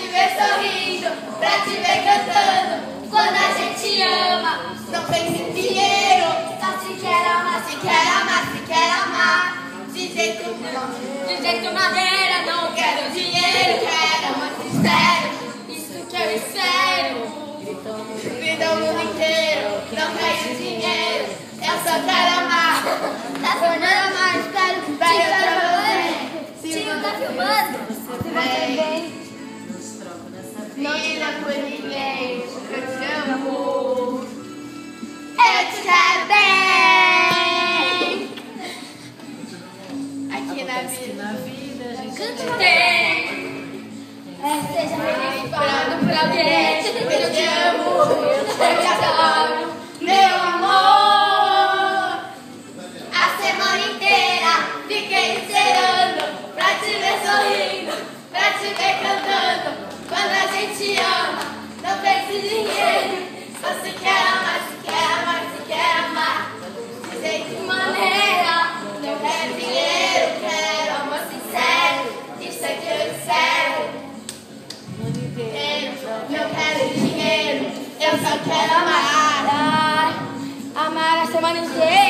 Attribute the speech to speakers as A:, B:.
A: te ver sorrindo, pra te ver cantando. Quando a gente ama, não pensa em dinheiro. Só se quer amar, se quer amar, se quer amar. De jeito maneira, não quero dinheiro, quero amor sincero. Isso que eu espero. Vida o mundo inteiro, não quero dinheiro, eu só quero amar. Tá sonhando amar, espero que vai outra vez. Tio, tá filmando? Você vai bem. Vida por ninguém, eu te amo. Eu te quero bem. Aqui na vida a gente tem. Seja feliz falando pra alguém. Eu te amo, eu te adoro, meu amor. A semana inteira fiquei esperando pra te ver sorrindo, pra te ver cantando. Quando a gente ama, não pensa em dinheiro. Só se quer amar, se quer amar, se quer amar. De jeito maneira, não quero dinheiro, quero amor sincero. Isso é que eu espero. Não quero dinheiro, eu só quero amar. Amar a semana inteira.